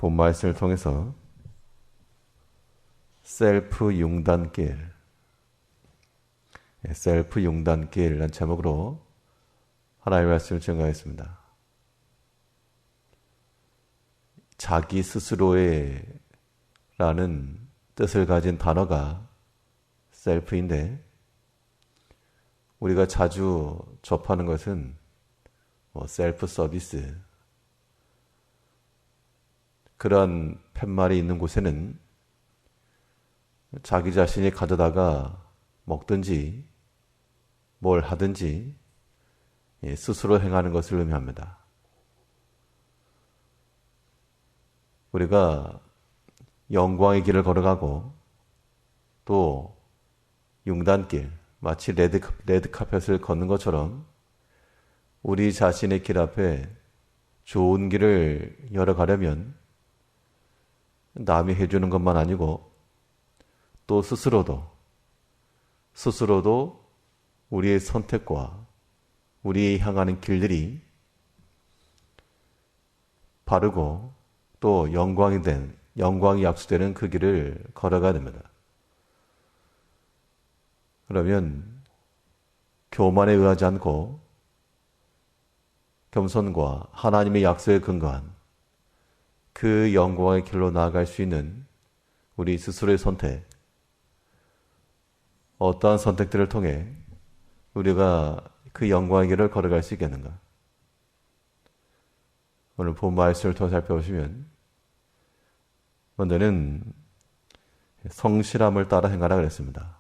본 말씀을 통해서 셀프 융단길, 셀프 융단길이라는 제목으로 하나님의 말씀을 증거하였습니다. 자기 스스로의 라는 뜻을 가진 단어가 셀프인데, 우리가 자주 접하는 것은 셀프 서비스, 그러한 팻말이 있는 곳에는 자기 자신이 가져다가 먹든지 뭘 하든지 스스로 행하는 것을 의미합니다. 우리가 영광의 길을 걸어가고 또 융단길, 마치 레드카펫을 걷는 것처럼 우리 자신의 길 앞에 좋은 길을 열어가려면 남이 해주는 것만 아니고 또 스스로도 우리의 선택과 우리의 향하는 길들이 바르고 또 영광이 약수되는 그 길을 걸어가야 됩니다. 그러면 교만에 의하지 않고 겸손과 하나님의 약속에 근거한 그 영광의 길로 나아갈 수 있는 우리 스스로의 선택, 어떠한 선택들을 통해 우리가 그 영광의 길을 걸어갈 수 있겠는가? 오늘 본 말씀을 통해 살펴보시면, 먼저는 성실함을 따라 행하라 그랬습니다.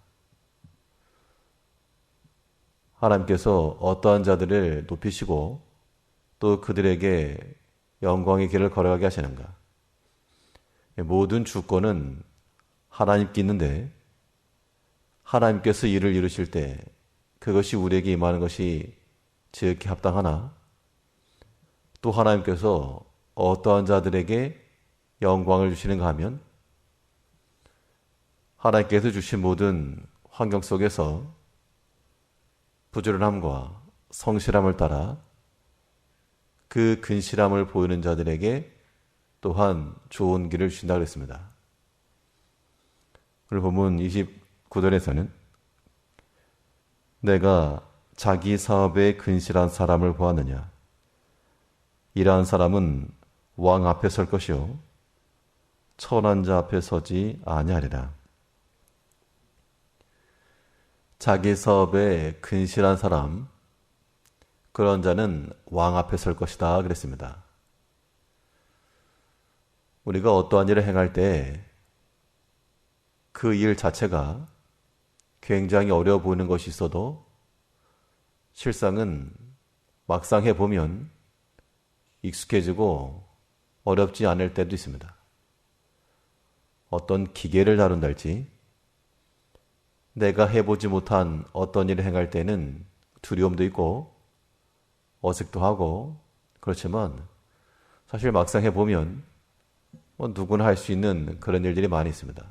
하나님께서 어떠한 자들을 높이시고 또 그들에게 영광의 길을 걸어가게 하시는가? 모든 주권은 하나님께 있는데, 하나님께서 일을 이루실 때 그것이 우리에게 임하는 것이 지극히 합당하나, 또 하나님께서 어떠한 자들에게 영광을 주시는가 하면, 하나님께서 주신 모든 환경 속에서 부지런함과 성실함을 따라 그 근실함을 보이는 자들에게 또한 좋은 길을 주신다고 했습니다. 오늘 본문 29절에서는 내가 자기 사업에 근실한 사람을 보았느냐? 이러한 사람은 왕 앞에 설 것이요 천한 자 앞에 서지 아니하리라. 자기 사업에 근실한 사람, 그런 자는 왕 앞에 설 것이다 그랬습니다. 우리가 어떠한 일을 행할 때 그 일 자체가 굉장히 어려워 보이는 것이 있어도 실상은 막상 해보면 익숙해지고 어렵지 않을 때도 있습니다. 어떤 기계를 다룬달지 내가 해보지 못한 어떤 일을 행할 때는 두려움도 있고 어색도 하고, 그렇지만 사실 막상 해보면 누구나 할 수 있는 그런 일들이 많이 있습니다.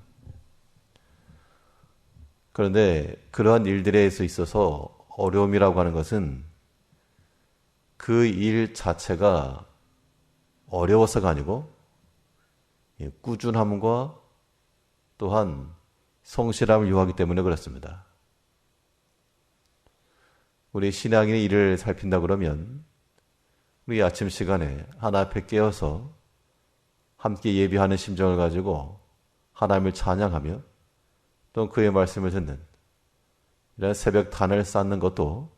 그런데 그러한 일들에 있어서 어려움이라고 하는 것은 그 일 자체가 어려워서가 아니고 꾸준함과 또한 성실함을 요하기 때문에 그렇습니다. 우리 신앙인의 일을 살핀다 그러면 우리 아침 시간에 하나 앞에 깨어서 함께 예비하는 심정을 가지고 하나님을 찬양하며 또 그의 말씀을 듣는 이런 새벽 단을 쌓는 것도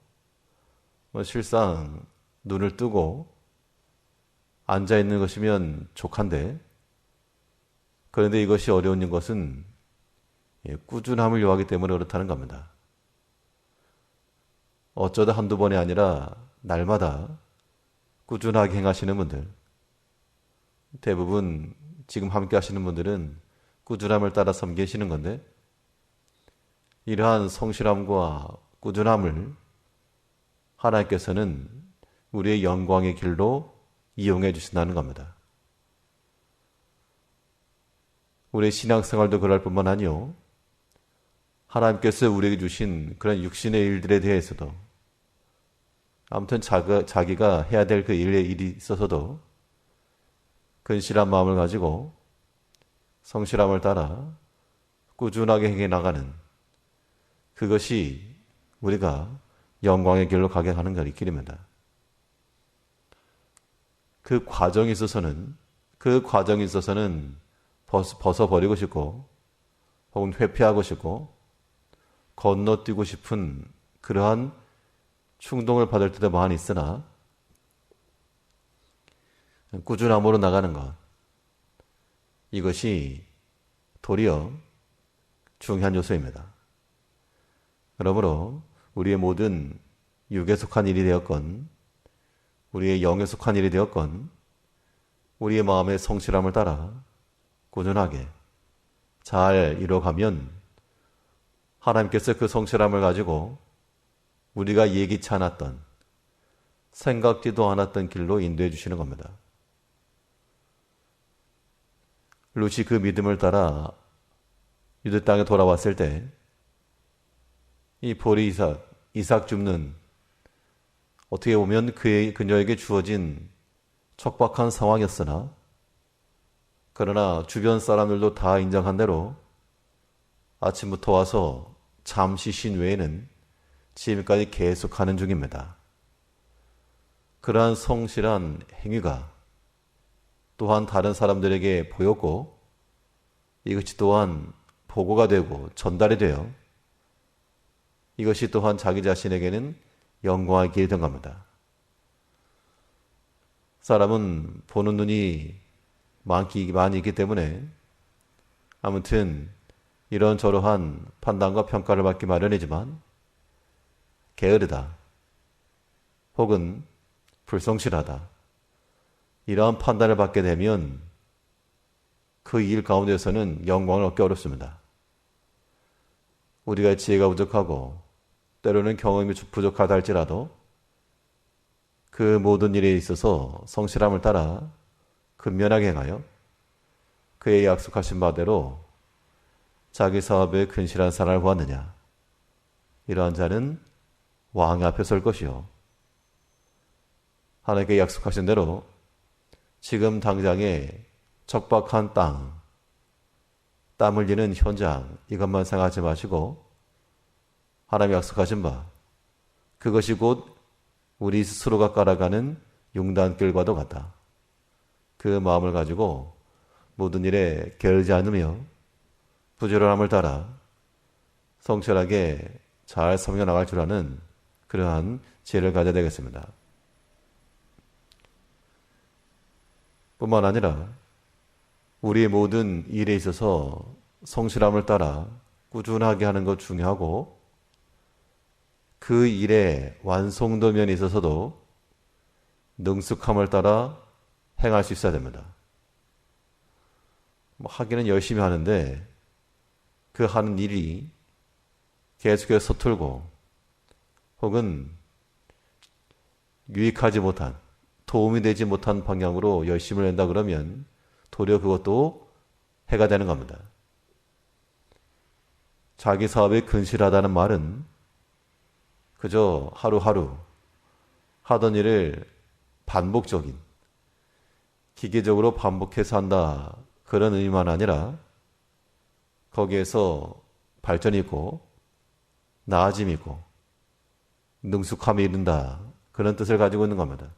실상 눈을 뜨고 앉아있는 것이면 족한데, 그런데 이것이 어려운 것은 꾸준함을 요하기 때문에 그렇다는 겁니다. 어쩌다 한두 번이 아니라 날마다 꾸준하게 행하시는 분들, 대부분 지금 함께 하시는 분들은 꾸준함을 따라 섬기시는 건데, 이러한 성실함과 꾸준함을 하나님께서는 우리의 영광의 길로 이용해 주신다는 겁니다. 우리의 신앙생활도 그럴 뿐만 아니요, 하나님께서 우리에게 주신 그런 육신의 일들에 대해서도, 아무튼 자기가 해야 될 그 일이 있어서도 근실한 마음을 가지고 성실함을 따라 꾸준하게 행해 나가는 그것이 우리가 영광의 길로 가게 하는 길입니다. 그 과정에 있어서는 벗어버리고 싶고 혹은 회피하고 싶고 건너뛰고 싶은 그러한 충동을 받을 때도 많이 있으나 꾸준함으로 나가는 것, 이것이 도리어 중요한 요소입니다. 그러므로 우리의 모든 육에 속한 일이 되었건 우리의 영에 속한 일이 되었건 우리의 마음의 성실함을 따라 꾸준하게 잘 이뤄가면 하나님께서 그 성실함을 가지고 우리가 예기치 않았던 생각지도 않았던 길로 인도해 주시는 겁니다. 룻이 그 믿음을 따라 유대 땅에 돌아왔을 때 이 보리 이삭 줍는 어떻게 보면 그녀에게 주어진 척박한 상황이었으나 그러나 주변 사람들도 다 인정한 대로 아침부터 와서 잠시 쉰 외에는 지금까지 계속하는 중입니다. 그러한 성실한 행위가 또한 다른 사람들에게 보였고 이것이 또한 보고가 되고 전달이 되어 이것이 또한 자기 자신에게는 영광의 길이 된 겁니다. 사람은 보는 눈이 많이 있기 때문에 아무튼 이런저러한 판단과 평가를 받기 마련이지만 게으르다 혹은 불성실하다 이러한 판단을 받게 되면 그 일 가운데서는 영광을 얻기 어렵습니다. 우리가 지혜가 부족하고 때로는 경험이 부족하다 할지라도 그 모든 일에 있어서 성실함을 따라 근면하게 행하여 그의 약속하신 바대로 자기 사업에 근실한 사람을 보았느냐. 이러한 자는 왕 앞에 설 것이요. 하나님께 약속하신 대로 지금 당장에 척박한 땀 흘리는 현장 이것만 생각하지 마시고 하나님이 약속하신 바 그것이 곧 우리 스스로가 깔아가는 융단길과도 같다. 그 마음을 가지고 모든 일에 게으르지 않으며 부지런함을 따라 성실하게 잘 섬겨 나갈 줄 아는 그러한 지혜를 가져야 되겠습니다. 뿐만 아니라 우리의 모든 일에 있어서 성실함을 따라 꾸준하게 하는 것 중요하고 그 일의 완성도면에 있어서도 능숙함을 따라 행할 수 있어야 됩니다. 하기는 열심히 하는데 그 하는 일이 계속해서 서툴고 혹은 유익하지 못한 도움이 되지 못한 방향으로 열심을 낸다 그러면 도리어 그것도 해가 되는 겁니다. 자기 사업에 근실하다는 말은 그저 하루하루 하던 일을 반복적인 기계적으로 반복해서 한다 그런 의미만 아니라 거기에서 발전이 있고 나아짐이 있고 능숙함이 이른다 그런 뜻을 가지고 있는 겁니다.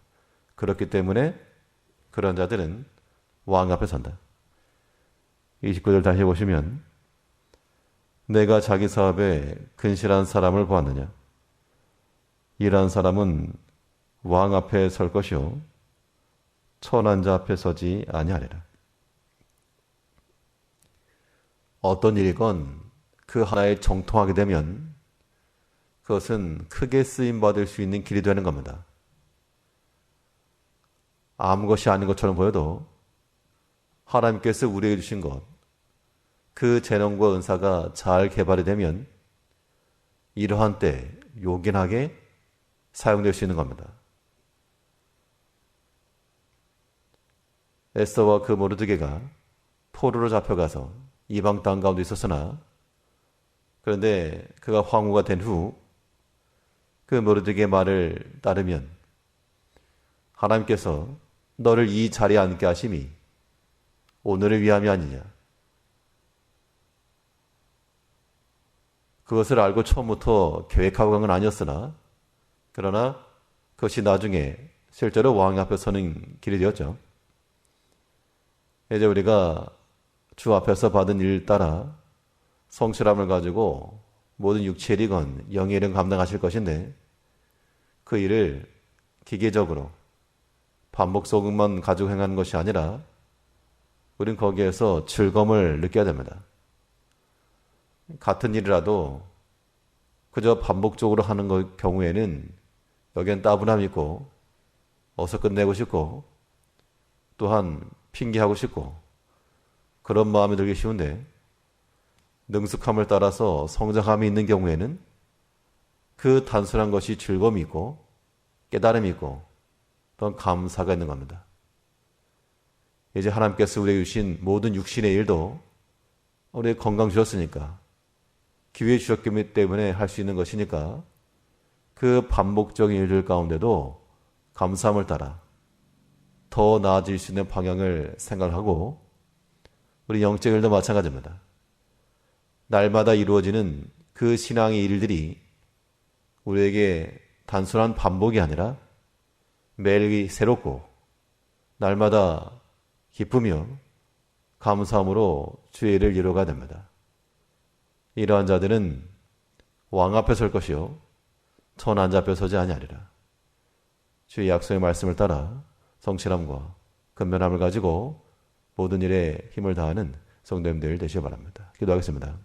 그렇기 때문에 그런 자들은 왕 앞에 선다. 29절 다시 보시면 내가 자기 사업에 근실한 사람을 보았느냐. 이러한 사람은 왕 앞에 설 것이요 천한 자 앞에 서지 아니하리라. 어떤 일이건 그 하나에 정통하게 되면 그것은 크게 쓰임받을 수 있는 길이 되는 겁니다. 아무 것이 아닌 것처럼 보여도 하나님께서 우리에게 주신 것, 그 재능과 은사가 잘 개발이 되면 이러한 때 요긴하게 사용될 수 있는 겁니다. 에스더와 그 모르드게가 포로로 잡혀가서 이방 땅 가운데 있었으나 그런데 그가 황후가 된 후 그 모르드게의 말을 따르면 하나님께서 너를 이 자리에 앉게 하심이 오늘을 위함이 아니냐. 그것을 알고 처음부터 계획하고 간 건 아니었으나 그러나 그것이 나중에 실제로 왕 앞에 서는 길이 되었죠. 이제 우리가 주 앞에서 받은 일 따라 성실함을 가지고 모든 육체의 일이건 영의 일은 감당하실 것인데 그 일을 기계적으로 반복 소극만 가지고 행하는 것이 아니라 우린 거기에서 즐거움을 느껴야 됩니다. 같은 일이라도 그저 반복적으로 하는 경우에는 여기엔 따분함이 있고 어서 끝내고 싶고 또한 핑계하고 싶고 그런 마음이 들기 쉬운데 능숙함을 따라서 성장함이 있는 경우에는 그 단순한 것이 즐거움이 있고 깨달음이 있고 또한 감사가 있는 겁니다. 이제 하나님께서 우리에게 주신 모든 육신의 일도 우리에게 건강 주셨으니까 기회 주셨기 때문에 할 수 있는 것이니까 그 반복적인 일들 가운데도 감사함을 따라 더 나아질 수 있는 방향을 생각하고 우리 영적 일도 마찬가지입니다. 날마다 이루어지는 그 신앙의 일들이 우리에게 단순한 반복이 아니라 매일 새롭고 날마다 기쁘며 감사함으로 주의 일을 이루어가야 됩니다. 이러한 자들은 왕 앞에 설 것이요 천한자 앞에 서지 아니하리라. 주의 약속의 말씀을 따라 성실함과 근면함을 가지고 모든 일에 힘을 다하는 성도님들 되시기 바랍니다. 기도하겠습니다.